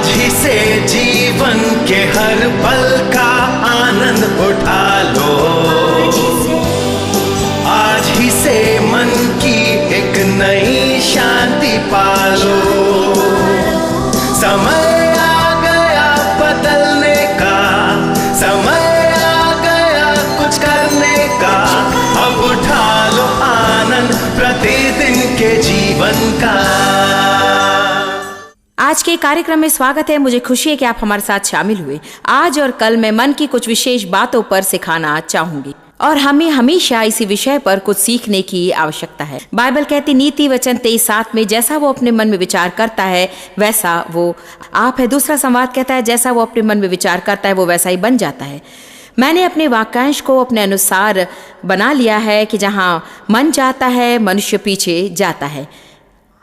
आज ही से जीवन के हर पल का आनंद उठा लो, आज ही से मन की एक नई शांति पालो। समय आ गया बदलने का, समय आ गया कुछ करने का, अब उठा लो आनंद प्रतिदिन के जीवन का। आज के कार्यक्रम में स्वागत है। मुझे खुशी है कि आप हमारे साथ शामिल हुए। आज और कल मैं मन की कुछ विशेष बातों पर सिखाना चाहूंगी और हमें हमेशा इसी विषय पर कुछ सीखने की आवश्यकता है। बाइबल कहती नीति वचन 23:7 में जैसा वो अपने मन में विचार करता है वैसा वो आप है। दूसरा संवाद कहता है जैसा वो अपने मन में विचार करता है वो वैसा ही बन जाता है। मैंने अपने वाक्यांश को अपने अनुसार बना लिया है कि जहाँ मन जाता है मनुष्य पीछे जाता है।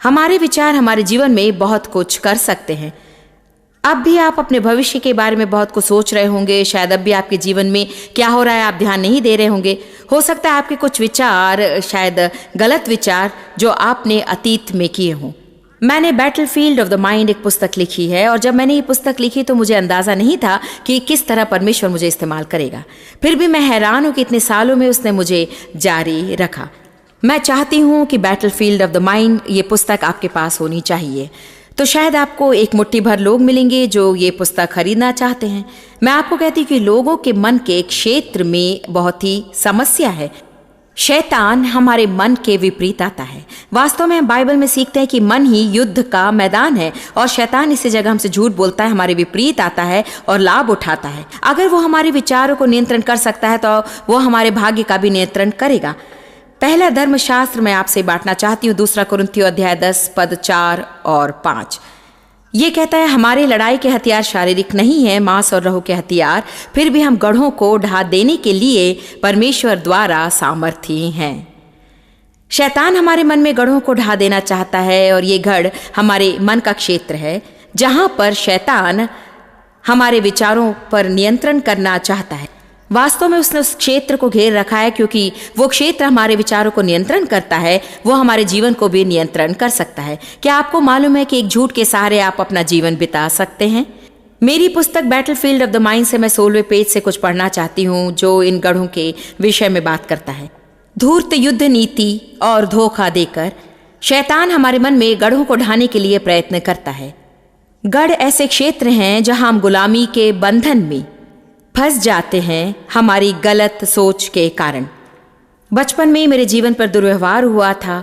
हमारे विचार हमारे जीवन में बहुत कुछ कर सकते हैं। अब भी आप अपने भविष्य के बारे में बहुत कुछ सोच रहे होंगे। शायद अब भी आपके जीवन में क्या हो रहा है आप ध्यान नहीं दे रहे होंगे। हो सकता है आपके कुछ विचार शायद गलत विचार जो आपने अतीत में किए हों। मैंने बैटलफील्ड ऑफ द माइंड एक पुस्तक लिखी है और जब मैंने ये पुस्तक लिखी तो मुझे अंदाजा नहीं था कि किस तरह परमेश्वर मुझे इस्तेमाल करेगा। फिर भी मैं हैरान हूँ कि इतने सालों में उसने मुझे जारी रखा। मैं चाहती हूँ कि बैटलफील्ड ऑफ द माइंड ये पुस्तक आपके पास होनी चाहिए। तो शायद आपको एक मुट्ठी भर लोग मिलेंगे जो ये पुस्तक खरीदना चाहते हैं। मैं आपको कहती हूँ कि लोगों के मन के क्षेत्र में बहुत ही समस्या है। शैतान हमारे मन के विपरीत आता है। वास्तव में हम बाइबल में सीखते हैं कि मन ही युद्ध का मैदान है और शैतान इसी जगह हमसे झूठ बोलता है, हमारे विपरीत आता है और लाभ उठाता है। अगर वो हमारे विचारों को नियंत्रण कर सकता है तो वो हमारे भाग्य का भी नियंत्रण करेगा। पहला धर्मशास्त्र मैं आपसे बांटना चाहती हूँ। 2 कुरिन्थियों अध्याय 10 पद 4 और 5 ये कहता है हमारे लड़ाई के हथियार शारीरिक नहीं है, मांस और लहू के हथियार, फिर भी हम गढ़ों को ढा देने के लिए परमेश्वर द्वारा सामर्थी हैं। शैतान हमारे मन में गढ़ों को ढा देना चाहता है और ये गढ़ हमारे मन का क्षेत्र है जहां पर शैतान हमारे विचारों पर नियंत्रण करना चाहता है। वास्तव में उसने उस क्षेत्र को घेर रखा है क्योंकि वो क्षेत्र हमारे विचारों को नियंत्रण करता है, वो हमारे जीवन को भी नियंत्रण कर सकता है। क्या आपको मालूम है कि एक झूठ के सहारे आप अपना जीवन बिता सकते हैं? मेरी पुस्तक बैटलफील्ड ऑफ द माइंड से मैं 16वें पेज से कुछ पढ़ना चाहती हूँ जो इन गढ़ों के विषय में बात करता है। धूर्त युद्ध नीति और धोखा देकर शैतान हमारे मन में गढ़ों को ढाने के लिए प्रयत्न करता है। गढ़ ऐसे क्षेत्र हैं जहां हम गुलामी के बंधन में फंस जाते हैं हमारी गलत सोच के कारण। बचपन में मेरे जीवन पर दुर्व्यवहार हुआ था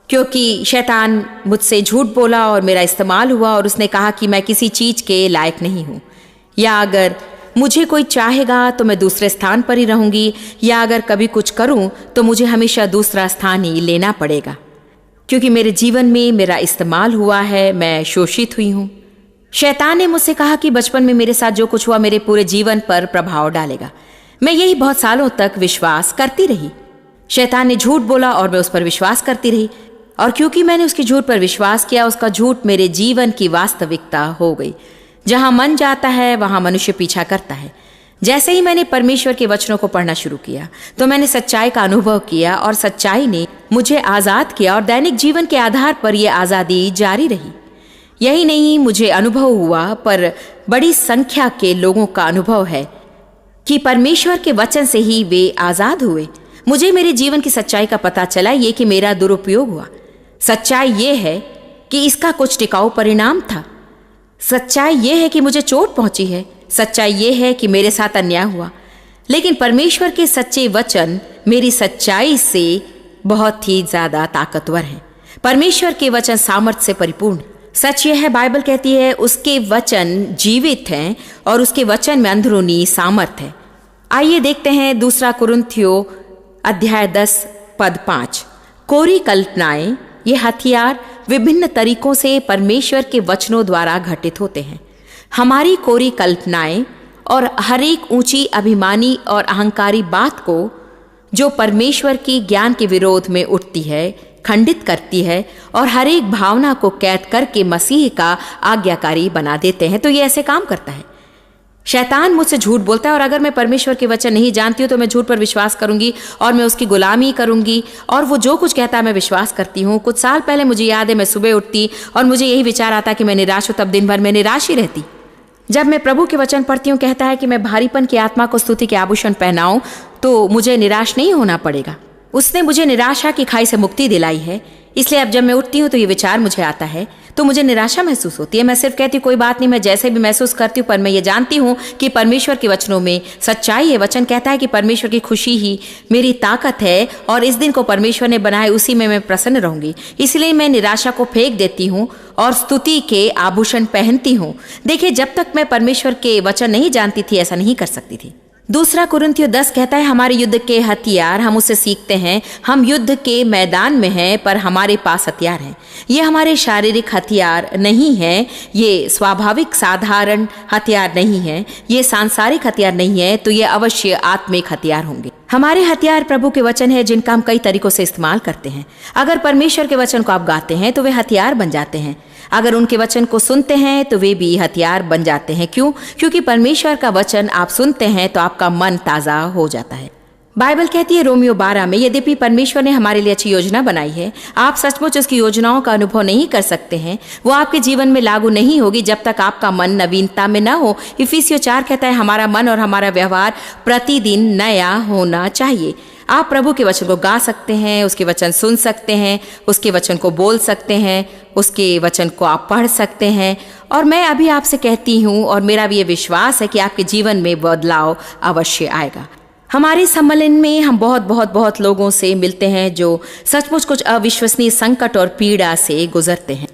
क्योंकि शैतान मुझसे झूठ बोला और मेरा इस्तेमाल हुआ और उसने कहा कि मैं किसी चीज के लायक नहीं हूँ, या अगर मुझे कोई चाहेगा तो मैं दूसरे स्थान पर ही रहूंगी, या अगर कभी कुछ करूं तो मुझे हमेशा दूसरा स्थान ही लेना पड़ेगा क्योंकि मेरे जीवन में मेरा इस्तेमाल हुआ है, मैं शोषित हुई हूँ। शैतान ने मुझसे कहा कि बचपन में मेरे साथ जो कुछ हुआ मेरे पूरे जीवन पर प्रभाव डालेगा। मैं यही बहुत सालों तक विश्वास करती रही। शैतान ने झूठ बोला और मैं उस पर विश्वास करती रही और क्योंकि मैंने उसके झूठ पर विश्वास किया उसका झूठ मेरे जीवन की वास्तविकता हो गई। जहां मन जाता है वहां मनुष्य पीछा करता है। जैसे ही मैंने परमेश्वर के वचनों को पढ़ना शुरू किया तो मैंने सच्चाई का अनुभव किया और सच्चाई ने मुझे आजाद किया और दैनिक जीवन के आधार पर यह आजादी जारी रही। यही नहीं मुझे अनुभव हुआ पर बड़ी संख्या के लोगों का अनुभव है कि परमेश्वर के वचन से ही वे आजाद हुए। मुझे मेरे जीवन की सच्चाई का पता चला ये कि मेरा दुरुपयोग हुआ। सच्चाई ये है कि इसका कुछ टिकाऊ परिणाम था। सच्चाई ये है कि मुझे चोट पहुंची है। सच्चाई ये है कि मेरे साथ अन्याय हुआ। लेकिन परमेश्वर के सच्चे वचन मेरी सच्चाई से बहुत ही ज्यादा ताकतवर हैं। परमेश्वर के वचन सामर्थ्य से परिपूर्ण। सच यह है, बाइबल कहती है उसके वचन जीवित हैं और उसके वचन में अंदरूनी सामर्थ है। आइए देखते हैं 2 कुरिन्थियों अध्याय 10 पद 5। कोरी कल्पनाएं, ये हथियार विभिन्न तरीकों से परमेश्वर के वचनों द्वारा घटित होते हैं। हमारी कोरी कल्पनाएं और हर एक ऊंची अभिमानी और अहंकारी बात को जो परमेश्वर की ज्ञान के विरोध में उठती है खंडित करती है और हर एक भावना को कैद करके मसीह का आज्ञाकारी बना देते हैं। तो ये ऐसे काम करता है। शैतान मुझसे झूठ बोलता है और अगर मैं परमेश्वर के वचन नहीं जानती हूँ तो मैं झूठ पर विश्वास करूंगी और मैं उसकी गुलामी करूंगी और वो जो कुछ कहता है मैं विश्वास करती हूँ। कुछ साल पहले मुझे याद है, मैं सुबह उठती और मुझे यही विचार आता कि मैं निराश हूँ, तब दिन भर मैं निराश ही रहती। जब मैं प्रभु के वचन पढ़ती हूँ, कहता है कि मैं भारीपन की आत्मा को स्तुति के आभूषण पहनाऊं तो मुझे निराश नहीं होना पड़ेगा। उसने मुझे निराशा की खाई से मुक्ति दिलाई है। इसलिए अब जब मैं उठती हूँ तो ये विचार मुझे आता है तो मुझे निराशा महसूस होती है। मैं सिर्फ कहती हूँ कोई बात नहीं, मैं जैसे भी महसूस करती हूँ, पर मैं ये जानती हूँ कि परमेश्वर के वचनों में सच्चाई है। वचन कहता है कि परमेश्वर की खुशी ही मेरी ताकत है और इस दिन को परमेश्वर ने बनाया, उसी में मैं प्रसन्न रहूंगी। इसलिए मैं निराशा को फेंक देती हूँ और स्तुति के आभूषण पहनती हूँ। देखिए, जब तक मैं परमेश्वर के वचन नहीं जानती थी ऐसा नहीं कर सकती थी। 2 कुरिन्थियों 10 कहता है, हमारे युद्ध के हथियार हम उससे सीखते हैं। हम युद्ध के मैदान में हैं पर हमारे पास हथियार हैं। ये हमारे शारीरिक हथियार नहीं हैं, ये स्वाभाविक साधारण हथियार नहीं हैं, ये सांसारिक हथियार नहीं है, तो ये अवश्य आत्मिक हथियार होंगे। हमारे हथियार प्रभु के वचन है जिनका हम कई तरीकों से इस्तेमाल करते हैं। अगर परमेश्वर के वचन को आप गाते हैं तो वे हथियार बन जाते हैं। अगर उनके वचन को सुनते हैं तो वे भी हथियार बन जाते हैं। क्यों? क्योंकि परमेश्वर का वचन आप सुनते हैं तो आपका मन ताज़ा हो जाता है। बाइबल कहती है रोमियो 12 में, यद्यपि परमेश्वर ने हमारे लिए अच्छी योजना बनाई है, आप सचमुच उसकी योजनाओं का अनुभव नहीं कर सकते हैं। वो आपके जीवन में लागू नहीं होगी जब तक आपका मन नवीनता में न हो। इफिसियों 4 कहता है, हमारा मन और हमारा व्यवहार प्रतिदिन नया होना चाहिए। आप प्रभु के वचन को गा सकते हैं, उसके वचन सुन सकते हैं, उसके वचन को बोल सकते हैं, उसके वचन को आप पढ़ सकते हैं। और मैं अभी आपसे कहती हूँ और मेरा भी ये विश्वास है कि आपके जीवन में बदलाव अवश्य आएगा। हमारे सम्मेलन में हम बहुत लोगों से मिलते हैं जो सचमुच कुछ अविश्वसनीय संकट और पीड़ा से गुजरते हैं।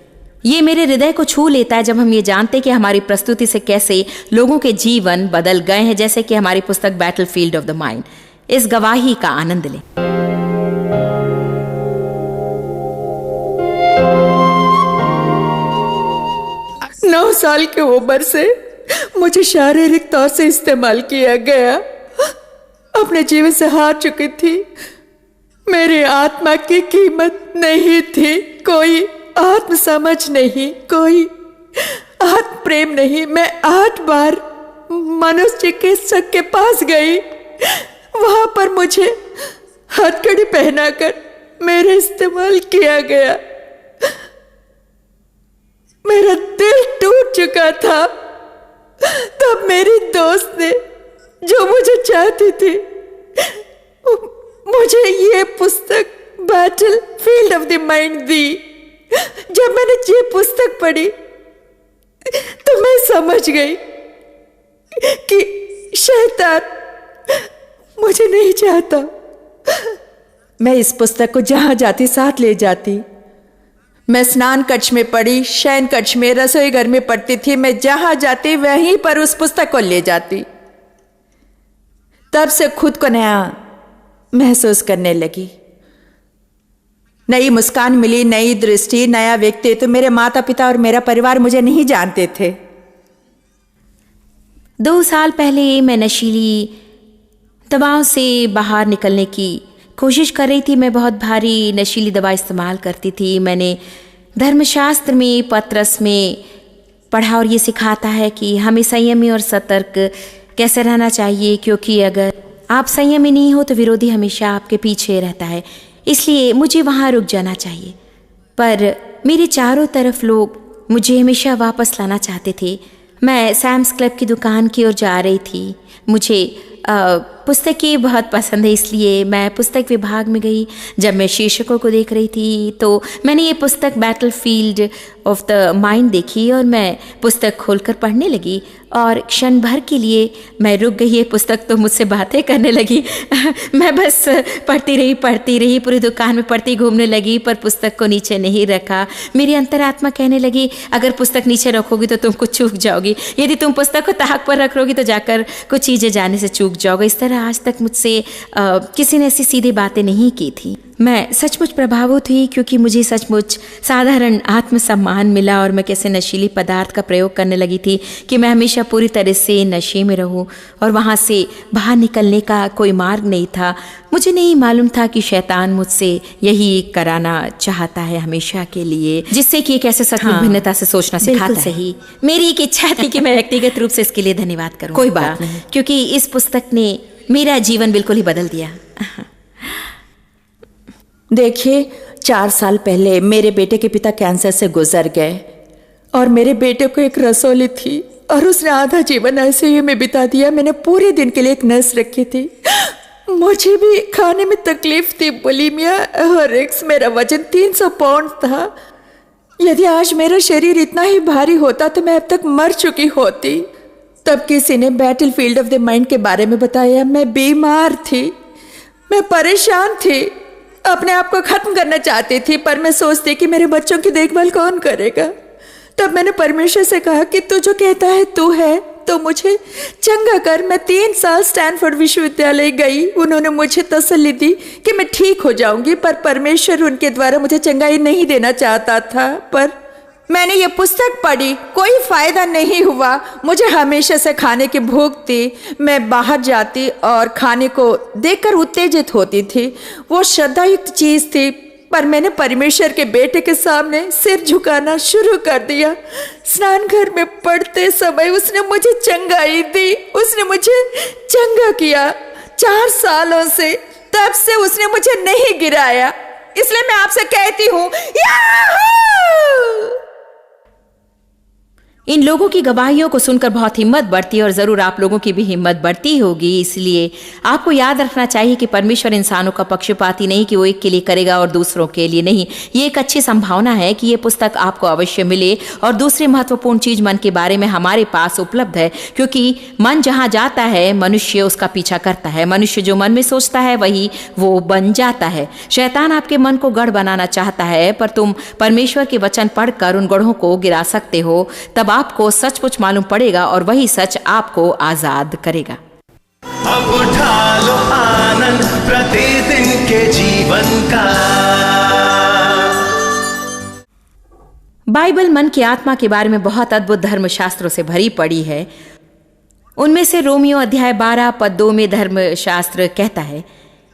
ये मेरे हृदय को छू लेता है जब हम ये जानते हैं कि हमारी प्रस्तुति से कैसे लोगों के जीवन बदल गए हैं, जैसे कि हमारी पुस्तक बैटलफील्ड ऑफ द माइंड। इस गवाही का आनंद लें। नौ साल की उम्र से मुझे शारीरिक तौर से इस्तेमाल किया गया। अपने जीवन से हार चुकी थी। मेरी आत्मा की कीमत नहीं थी, कोई आत्म समझ नहीं, कोई आत्म प्रेम नहीं। मैं 8 बार मनोचिकित्सक के पास गई। वहां पर मुझे हथकड़ी पहनाकर मेरे इस्तेमाल किया गया। मेरा दिल टूट चुका था। तब मेरी दोस्त ने, जो मुझे चाहती थी, मुझे ये पुस्तक बैटलफील्ड ऑफ द माइंड दी। जब मैंने ये पुस्तक पढ़ी तो मैं समझ गई कि शैतान मुझे नहीं चाहता। मैं इस पुस्तक को जहां जाती साथ ले जाती। मैं स्नान कक्ष में पढ़ी, शयन कक्ष में, रसोई घर में पढ़ती थी। मैं जहां जाती वहीं पर उस पुस्तक को ले जाती। तब से खुद को नया महसूस करने लगी। नई मुस्कान मिली, नई दृष्टि, नया व्यक्तित्व। तो मेरे माता पिता और मेरा परिवार मुझे नहीं जानते थे। 2 साल पहले मैं नशीली दवाओं से बाहर निकलने की कोशिश कर रही थी। मैं बहुत भारी नशीली दवा इस्तेमाल करती थी। मैंने धर्मशास्त्र में, पत्रस में पढ़ा और ये सिखाता है कि हमें संयमी और सतर्क कैसे रहना चाहिए, क्योंकि अगर आप संयमी नहीं हो तो विरोधी हमेशा आपके पीछे रहता है। इसलिए मुझे वहाँ रुक जाना चाहिए। पर मेरे चारों तरफ लोग मुझे हमेशा वापस लाना चाहते थे। मैं सैम्स क्लब की दुकान की ओर जा रही थी। मुझे पुस्तकें बहुत पसंद है, इसलिए मैं पुस्तक विभाग में गई। जब मैं शीर्षकों को देख रही थी तो मैंने ये पुस्तक बैटलफील्ड ऑफ द माइंड देखी और मैं पुस्तक खोलकर पढ़ने लगी और क्षण भर के लिए मैं रुक गई। ये पुस्तक तो मुझसे बातें करने लगी। मैं बस पढ़ती रही, पूरी दुकान में पढ़ती घूमने लगी, पर पुस्तक को नीचे नहीं रखा। मेरी अंतरात्मा कहने लगी, अगर पुस्तक नीचे रखोगी तो तुम कुछ चूक जाओगी, यदि तुम पुस्तक को ताक पर रखोगी तो जाकर कुछ चीज़ें जाने से चूक जाओगे। इस तरह आज तक मुझसे किसी ने ऐसी सीधी बातें नहीं की थी। मैं सचमुच प्रभावित हुई क्योंकि मुझे सचमुच साधारण आत्मसम्मान मिला और मैं कैसे नशीली पदार्थ का प्रयोग करने लगी थी कि मैं हमेशा पूरी तरह से नशे में रहूं और वहाँ से बाहर निकलने का कोई मार्ग नहीं था। मुझे नहीं मालूम था कि शैतान मुझसे यही कराना चाहता है हमेशा के लिए, जिससे कि कैसे सचमुच भिन्नता से सोचना सिखाता है। सही, मेरी एक इच्छा थी कि मैं व्यक्तिगत रूप से इसके लिए धन्यवाद करूँ। कोई बात नहीं, क्योंकि इस पुस्तक ने मेरा जीवन बिल्कुल ही बदल दिया। देखिए, 4 साल पहले मेरे बेटे के पिता कैंसर से गुजर गए और मेरे बेटे को एक रसोली थी और उसने आधा जीवन ऐसे ही में बिता दिया। मैंने पूरे दिन के लिए एक नर्स रखी थी। मुझे भी खाने में तकलीफ थी, बुलिमिया हॉरिक्स। मेरा वजन 300 पाउंड था। यदि आज मेरा शरीर इतना ही भारी होता तो मैं अब तक मर चुकी होती। तब किसी ने battle field of the mind के बारे में बताया। मैं बीमार थी, मैं परेशान थी, अपने आप को खत्म करना चाहती थी, पर मैं सोचती कि मेरे बच्चों की देखभाल कौन करेगा। तब मैंने परमेश्वर से कहा कि तू जो कहता है तू है, तो मुझे चंगा कर। मैं 3 साल स्टैनफोर्ड विश्वविद्यालय गई। उन्होंने मुझे तसल्ली दी कि मैं ठीक हो जाऊंगी, पर परमेश्वर उनके द्वारा मुझे चंगाई नहीं देना चाहता था। पर मैंने ये पुस्तक पढ़ी, कोई फायदा नहीं हुआ। मुझे हमेशा से खाने की भूख थी। मैं बाहर जाती और खाने को देखकर उत्तेजित होती थी। वो श्रद्धायुक्त चीज थी, पर मैंने परमेश्वर के बेटे के सामने सिर झुकाना शुरू कर दिया। स्नान घर में पढ़ते समय उसने मुझे चंगाई दी, उसने मुझे चंगा किया 4 सालों से। तब से उसने मुझे नहीं गिराया। इसलिए मैं आपसे कहती हूँ, इन लोगों की गवाहियों को सुनकर बहुत हिम्मत बढ़ती है और ज़रूर आप लोगों की भी हिम्मत बढ़ती होगी। इसलिए आपको याद रखना चाहिए कि परमेश्वर इंसानों का पक्षपाती नहीं कि वो एक के लिए करेगा और दूसरों के लिए नहीं। ये एक अच्छी संभावना है कि ये पुस्तक आपको अवश्य मिले। और दूसरी महत्वपूर्ण चीज मन के बारे में हमारे पास उपलब्ध है, क्योंकि मन जहाँ जाता है मनुष्य उसका पीछा करता है। मनुष्य जो मन में सोचता है वही वो बन जाता है। शैतान आपके मन को गढ़ बनाना चाहता है, पर तुम परमेश्वर के वचन पढ़कर उन गढ़ों को गिरा सकते हो। तब आपको सचमुच मालूम पड़ेगा और वही सच आपको आजाद करेगा। अब उठा लो आनंद प्रतिदिन के जीवन का। बाइबल मन की आत्मा के बारे में बहुत अद्भुत धर्मशास्त्रों से भरी पड़ी है। उनमें से रोमियो अध्याय 12 पद 2 में धर्मशास्त्र कहता है,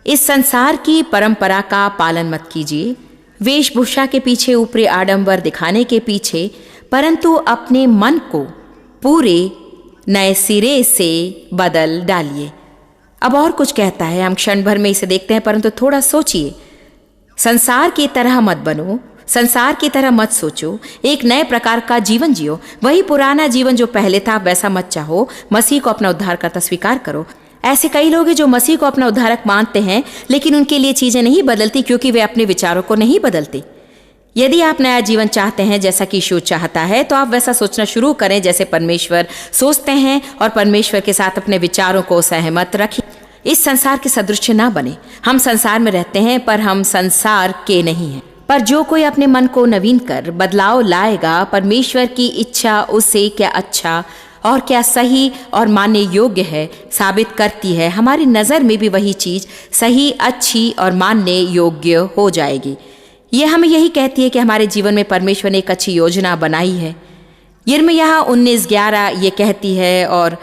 इस संसार की परंपरा का पालन मत कीजिए, वेशभूषा के पीछे, ऊपरी आडंबर दिखाने के पीछे, परंतु अपने मन को पूरे नए सिरे से बदल डालिए। अब और कुछ कहता है, हम क्षण भर में इसे देखते हैं, परंतु थोड़ा सोचिए। संसार की तरह मत बनो, संसार की तरह मत सोचो, एक नए प्रकार का जीवन जियो। वही पुराना जीवन जो पहले था वैसा मत चाहो। मसीह को अपना उद्धारकर्ता स्वीकार करो। ऐसे कई लोग हैं जो मसीह को अपना उद्धारक मानते हैं, लेकिन उनके लिए चीजें नहीं बदलती क्योंकि वे अपने विचारों को नहीं बदलते। यदि आप नया जीवन चाहते हैं जैसा कि यीशु चाहता है, तो आप वैसा सोचना शुरू करें जैसे परमेश्वर सोचते हैं और परमेश्वर के साथ अपने विचारों को सहमत रखें। इस संसार के सदृश ना बने। हम संसार में रहते हैं पर हम संसार के नहीं हैं। पर जो कोई अपने मन को नवीन कर बदलाव लाएगा, परमेश्वर की इच्छा उसे क्या अच्छा और क्या सही और मानने योग्य है साबित करती है। हमारी नज़र में भी वही चीज सही, अच्छी और मानने योग्य हो जाएगी। यह हमें यही कहती है कि हमारे जीवन में परमेश्वर ने एक अच्छी योजना बनाई है। यिर्मयाह 19:11 ये कहती है और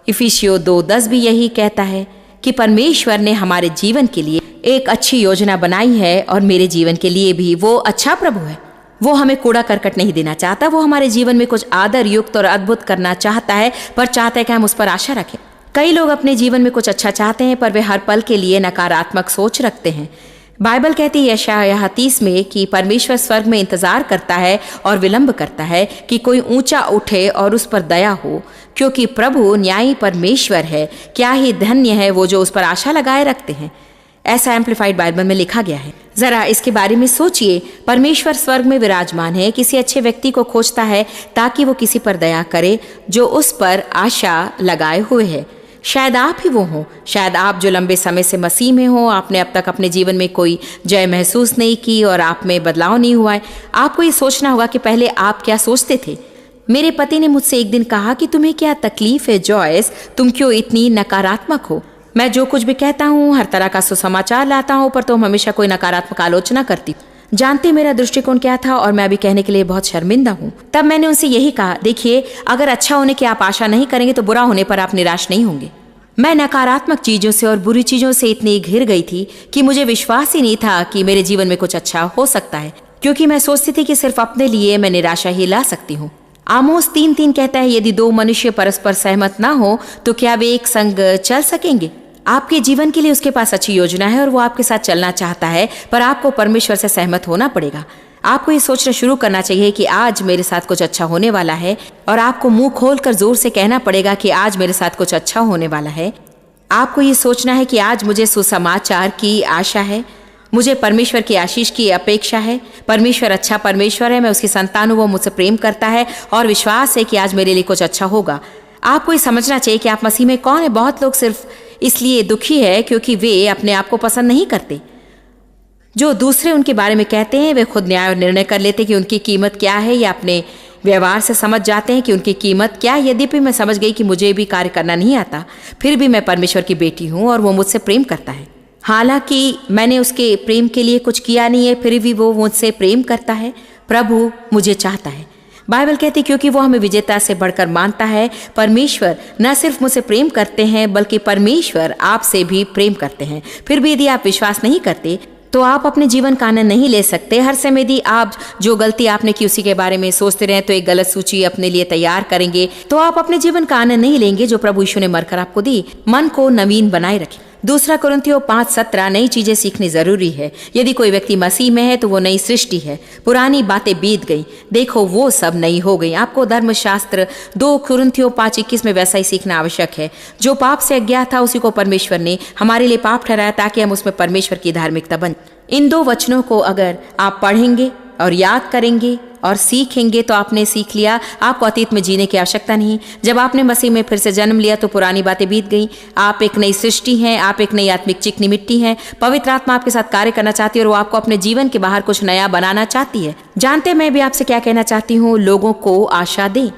इफिसियों 2:10 भी यही कहता है कि परमेश्वर ने हमारे जीवन के लिए एक अच्छी योजना बनाई है और मेरे जीवन के लिए भी। वो अच्छा प्रभु है। वो हमें कूड़ा करकट नहीं देना चाहता। वो हमारे जीवन में कुछ आदर युक्त और अद्भुत करना चाहता है, पर चाहता है कि हम उस पर आशा रखें। कई लोग अपने जीवन में कुछ अच्छा चाहते हैं, पर वे हर पल के लिए नकारात्मक सोच रखते हैं। बाइबल कहती है यशायाह 30 में कि परमेश्वर स्वर्ग में इंतजार करता है और विलंब करता है कि कोई ऊंचा उठे और उस पर दया हो, क्योंकि प्रभु न्यायी परमेश्वर है। क्या ही धन्य है वो जो उस पर आशा लगाए रखते हैं। ऐसा एम्प्लीफाइड बाइबल में लिखा गया है। जरा इसके बारे में सोचिए। परमेश्वर स्वर्ग में विराजमान है, किसी अच्छे व्यक्ति को खोजता है ताकि वो किसी पर दया करे जो उस पर आशा लगाए हुए है। शायद आप ही वो हो, शायद आप जो लंबे समय से मसीह में हो। आपने अब तक अपने जीवन में कोई जय महसूस नहीं की और आप में बदलाव नहीं हुआ है। आपको ये सोचना होगा कि पहले आप क्या सोचते थे। मेरे पति ने मुझसे एक दिन कहा कि तुम्हें क्या तकलीफ है जॉयस, तुम क्यों इतनी नकारात्मक हो। मैं जो कुछ भी कहता हूँ हर तरह का सुसमाचार लाता हूँ, पर तुम हमेशा कोई नकारात्मक आलोचना करती। जानते मेरा दृष्टिकोण क्या था, और मैं अभी कहने के लिए बहुत शर्मिंदा हूँ। तब मैंने उनसे यही कहा, देखिए अगर अच्छा होने की आप आशा नहीं करेंगे तो बुरा होने पर आप निराश नहीं होंगे। मैं नकारात्मक चीजों से और बुरी चीजों से इतनी घिर गई थी कि मुझे विश्वास ही नहीं था कि मेरे जीवन में कुछ अच्छा हो सकता है, क्योंकि मैं सोचती थी कि सिर्फ अपने लिए मैं निराशा ही ला सकती हूँ। आमोस 3:3 कहता है, यदि दो मनुष्य परस्पर सहमत ना हो तो क्या वे एक संग चल सकेंगे। आपके जीवन के लिए उसके पास अच्छी योजना है और वो आपके साथ चलना चाहता है, पर आपको परमेश्वर से सहमत होना पड़ेगा। आपको ये सोचना शुरू करना चाहिए कि आज मेरे साथ कुछ अच्छा होने वाला है, और आपको मुंह खोलकर जोर से कहना पड़ेगा कि आज मेरे साथ कुछ अच्छा होने वाला है। आपको ये सोचना है कि आज मुझे सुसमाचार की आशा है, मुझे परमेश्वर की आशीष की अपेक्षा है। परमेश्वर अच्छा परमेश्वर है, मैं उसकी संतान हूँ, वो मुझसे प्रेम करता है और विश्वास है कि आज मेरे लिए कुछ अच्छा होगा। आपको ये समझना चाहिए कि आप मसीह में कौन है। बहुत लोग सिर्फ इसलिए दुखी है क्योंकि वे अपने आप को पसंद नहीं करते। जो दूसरे उनके बारे में कहते हैं वे खुद न्याय और निर्णय कर लेते कि उनकी कीमत क्या है, या अपने व्यवहार से समझ जाते हैं कि उनकी कीमत क्या है। यद्यपि मैं समझ गई कि मुझे भी कार्य करना नहीं आता, फिर भी मैं परमेश्वर की बेटी हूँ और वो मुझसे प्रेम करता है। हालांकि मैंने उसके प्रेम के लिए कुछ किया नहीं है, फिर भी वो मुझसे प्रेम करता है। प्रभु मुझे चाहता है। बाइबल कहती क्योंकि वो हमें विजेता से बढ़कर मानता है। परमेश्वर न सिर्फ मुझसे प्रेम करते हैं बल्कि परमेश्वर आपसे भी प्रेम करते हैं। फिर भी यदि आप विश्वास नहीं करते तो आप अपने जीवन का आनंद नहीं ले सकते। हर समय यदि आप जो गलती आपने की उसी के बारे में सोचते रहें तो एक गलत सूची अपने लिए तैयार करेंगे, तो आप अपने जीवन का आनंद नहीं लेंगे जो प्रभु यीशु ने मरकर आपको दी। मन को नवीन बनाए रखें। 2 कुरिन्थियों 5:17 नई चीजें सीखनी जरूरी है। यदि कोई व्यक्ति मसीह में है तो वो नई सृष्टि है, पुरानी बातें बीत गई, देखो वो सब नई हो गई। आपको धर्मशास्त्र 2 कुरिन्थियों 5:21 में वैसा ही सीखना आवश्यक है। जो पाप से अज्ञात था उसी को परमेश्वर ने हमारे लिए पाप ठहराया ताकि हम उसमें परमेश्वर की धार्मिकता बन। इन 2 वचनों को अगर आप पढ़ेंगे और याद करेंगे और सीखेंगे तो आपने सीख लिया। आपको अतीत में जीने की आवश्यकता नहीं। जब आपने मसीह में फिर से जन्म लिया तो पुरानी बातें बीत गई। आप एक नई सृष्टि हैं, आप एक नई आत्मिक चिकनी मिट्टी हैं। पवित्र आत्मा आपके साथ कार्य करना चाहती है और वो आपको अपने जीवन के बाहर कुछ नया बनाना चाहती है। जानते मैं भी आपसे क्या कहना चाहती हूँ, लोगों को आशा दें।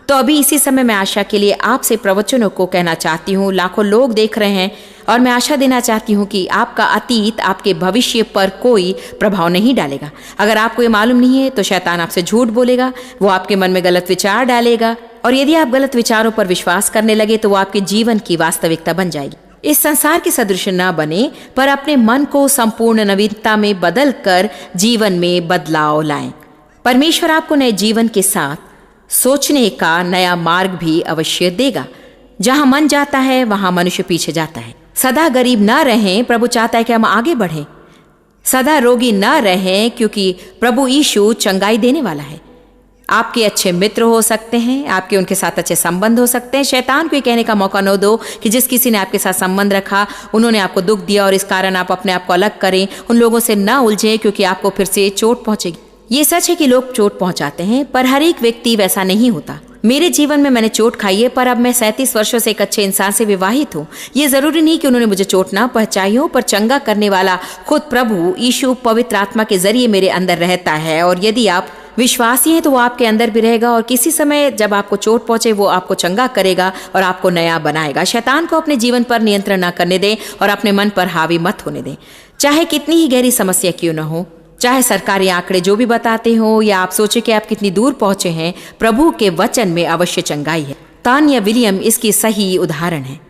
तो अभी इसी समय मैं आशा के लिए आपसे प्रवचनों को कहना चाहती हूँ। लाखों लोग देख रहे हैं और मैं आशा देना चाहती हूँ कि आपका अतीत आपके भविष्य पर कोई प्रभाव नहीं डालेगा। अगर आपको ये मालूम नहीं है तो शैतान आपसे झूठ बोलेगा, वो आपके मन में गलत विचार डालेगा, और यदि आप गलत विचारों पर विश्वास करने लगे तो वो आपके जीवन की वास्तविकता बन जाएगी। इस संसार के सदृश न बने, पर अपने मन को संपूर्ण नवीनता में बदल कर जीवन में बदलाव लाएं। परमेश्वर आपको नए जीवन के साथ सोचने का नया मार्ग भी अवश्य देगा। जहां मन जाता है वहां मनुष्य पीछे जाता है। सदा गरीब ना रहें, प्रभु चाहता है कि हम आगे बढ़ें। सदा रोगी ना रहें, क्योंकि प्रभु यीशु चंगाई देने वाला है। आपके अच्छे मित्र हो सकते हैं, आपके उनके साथ अच्छे संबंध हो सकते हैं। शैतान को ये कहने का मौका न दो कि जिस किसी ने आपके साथ संबंध रखा उन्होंने आपको दुख दिया और इस कारण आप अपने आप को अलग करें। उन लोगों से ना उलझें, क्योंकि आपको फिर से चोट पहुंचेगी। ये सच है कि लोग चोट पहुंचाते हैं, पर हर एक व्यक्ति वैसा नहीं होता। मेरे जीवन में मैंने चोट खाई है, पर अब मैं 37 वर्षों से एक अच्छे इंसान से विवाहित हूँ। ये जरूरी नहीं कि उन्होंने मुझे चोट ना पहुंचाई हो, पर चंगा करने वाला खुद प्रभु यीशु पवित्र आत्मा के जरिए मेरे अंदर रहता है, और यदि आप विश्वासी हैं तो वो आपके अंदर भी रहेगा, और किसी समय जब आपको चोट पहुंचे वो आपको चंगा करेगा और आपको नया बनाएगा। शैतान को अपने जीवन पर नियंत्रण न करने दें और अपने मन पर हावी मत होने दें। चाहे कितनी ही गहरी समस्या क्यों न हो, चाहे सरकारी आंकड़े जो भी बताते हो, या आप सोचे कि आप कितनी दूर पहुंचे हैं, प्रभु के वचन में अवश्य चंगाई है। तानिया विलियम इसकी सही उदाहरण है।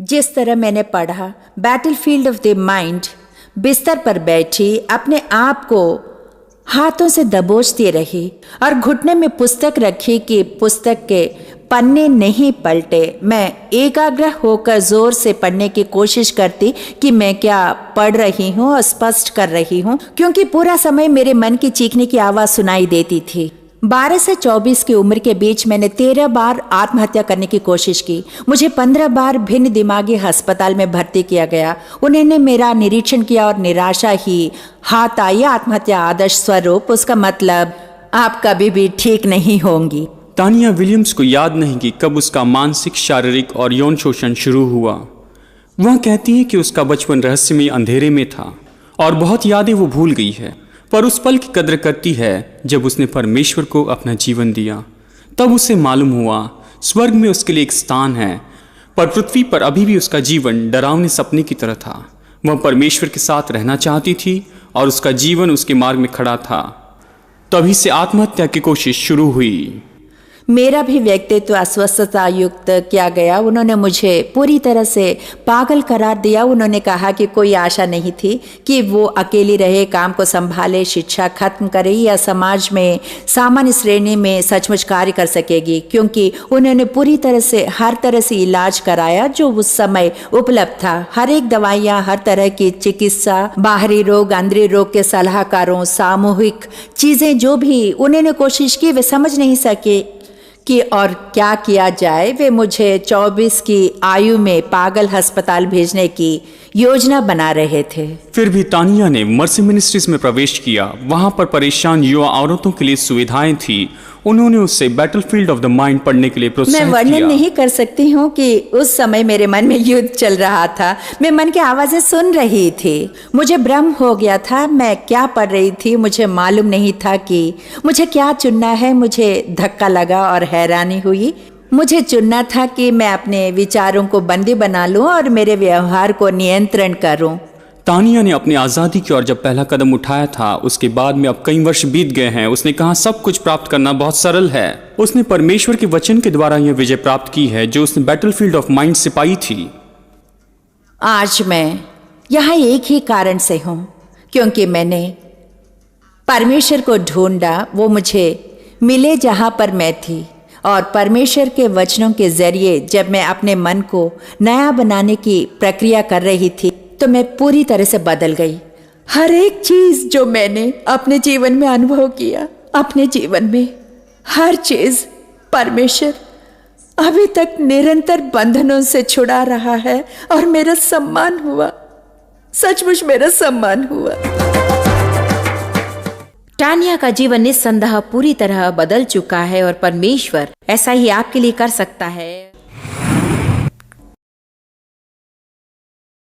जिस तरह मैंने पढ़ा, बैटलफील्ड ऑफ द माइंड, बिस्तर पर बैठी अपने आप को हाथों से दबोचती रही और घुटने में पुस्तक रखी कि पुस्तक के पन्ने नहीं पलटे। मैं एकाग्र होकर जोर से पढ़ने की कोशिश करती कि मैं क्या पढ़ रही हूँ और स्पष्ट कर रही हूँ, क्योंकि पूरा समय मेरे मन की चीखने की आवाज़ सुनाई देती थी। 12 से 24 की उम्र के बीच मैंने 13 बार आत्महत्या करने की कोशिश की। मुझे 15 बार भिन्न दिमागी अस्पताल में भर्ती किया गया। उन्होंने मेरा निरीक्षण किया और निराशा ही हाथ आई। आत्महत्या आदर्श स्वरूप, उसका मतलब आप कभी भी ठीक नहीं होंगी। तानिया विलियम्स को याद नहीं कि कब उसका मानसिक, शारीरिक और यौन शोषण शुरू हुआ। वह कहती है कि उसका बचपन रहस्यमय अंधेरे में था और बहुत यादें वो भूल गई है, पर उस पल की कद्र करती है जब उसने परमेश्वर को अपना जीवन दिया। तब उसे मालूम हुआ स्वर्ग में उसके लिए एक स्थान है, पर पृथ्वी पर अभी भी उसका जीवन डरावने सपने की तरह था। वह परमेश्वर के साथ रहना चाहती थी और उसका जीवन उसके मार्ग में खड़ा था। तभी से आत्महत्या की कोशिश शुरू हुई। मेरा भी व्यक्तित्व अस्वस्थता युक्त किया गया। उन्होंने मुझे पूरी तरह से पागल करार दिया। उन्होंने कहा कि कोई आशा नहीं थी कि वो अकेली रहे, काम को संभाले, शिक्षा खत्म करे या समाज में सामान्य श्रेणी में सचमुच कार्य कर सकेगी, क्योंकि उन्होंने पूरी तरह से हर तरह से इलाज कराया जो उस समय उपलब्ध था। हर एक दवाइयाँ, हर तरह की चिकित्सा, बाहरी रोग, अंदरी रोग के सलाहकारों, सामूहिक चीज़ें जो भी उन्होंने कोशिश की, वे समझ नहीं सके कि और क्या किया जाए। वे मुझे 24 की आयु में पागल अस्पताल भेजने की योजना बना रहे थे। फिर भी तानिया ने मर्सी मिनिस्ट्रीज में प्रवेश किया। वहां पर परेशान युवा औरतों के लिए सुविधाएं थी। उन्होंने उससे बैटलफील्ड ऑफ द माइंड पढ़ने के लिए प्रोत्साहित मैं वर्णन नहीं कर सकती हूँ कि उस समय मेरे मन में युद्ध चल रहा था। मैं मन की आवाजें सुन रही थी। मुझे भ्रम हो गया था मैं क्या पढ़ रही थी। मुझे मालूम नहीं था कि मुझे क्या चुनना है। मुझे धक्का लगा और हैरानी हुई। मुझे चुनना था कि मैं अपने विचारों को बंदी बना लूं और मेरे व्यवहार को नियंत्रण करूं। तानिया ने अपनी आज़ादी की ओर जब पहला कदम उठाया था, उसके बाद में अब कई वर्ष बीत गए हैं। उसने कहा सब कुछ प्राप्त करना बहुत सरल है। उसने परमेश्वर के वचन के द्वारा यह विजय प्राप्त की है जो उसने बैटलफील्ड ऑफ माइंड से पाई थी। आज मैं यहाँ एक ही कारण से हूँ, क्योंकि मैंने परमेश्वर को ढूंढा। वो मुझे मिले जहाँ पर मैं थी, और परमेश्वर के वचनों के जरिए जब मैं अपने मन को नया बनाने की प्रक्रिया कर रही थी तो मैं पूरी तरह से बदल गई। हर एक चीज जो मैंने अपने जीवन में अनुभव किया, अपने जीवन में हर चीज परमेश्वर अभी तक निरंतर बंधनों से छुड़ा रहा है और मेरा सम्मान हुआ। सचमुच मेरा सम्मान हुआ। टानिया का जीवन निस्संदेह पूरी तरह बदल चुका है और परमेश्वर ऐसा ही आपके लिए कर सकता है।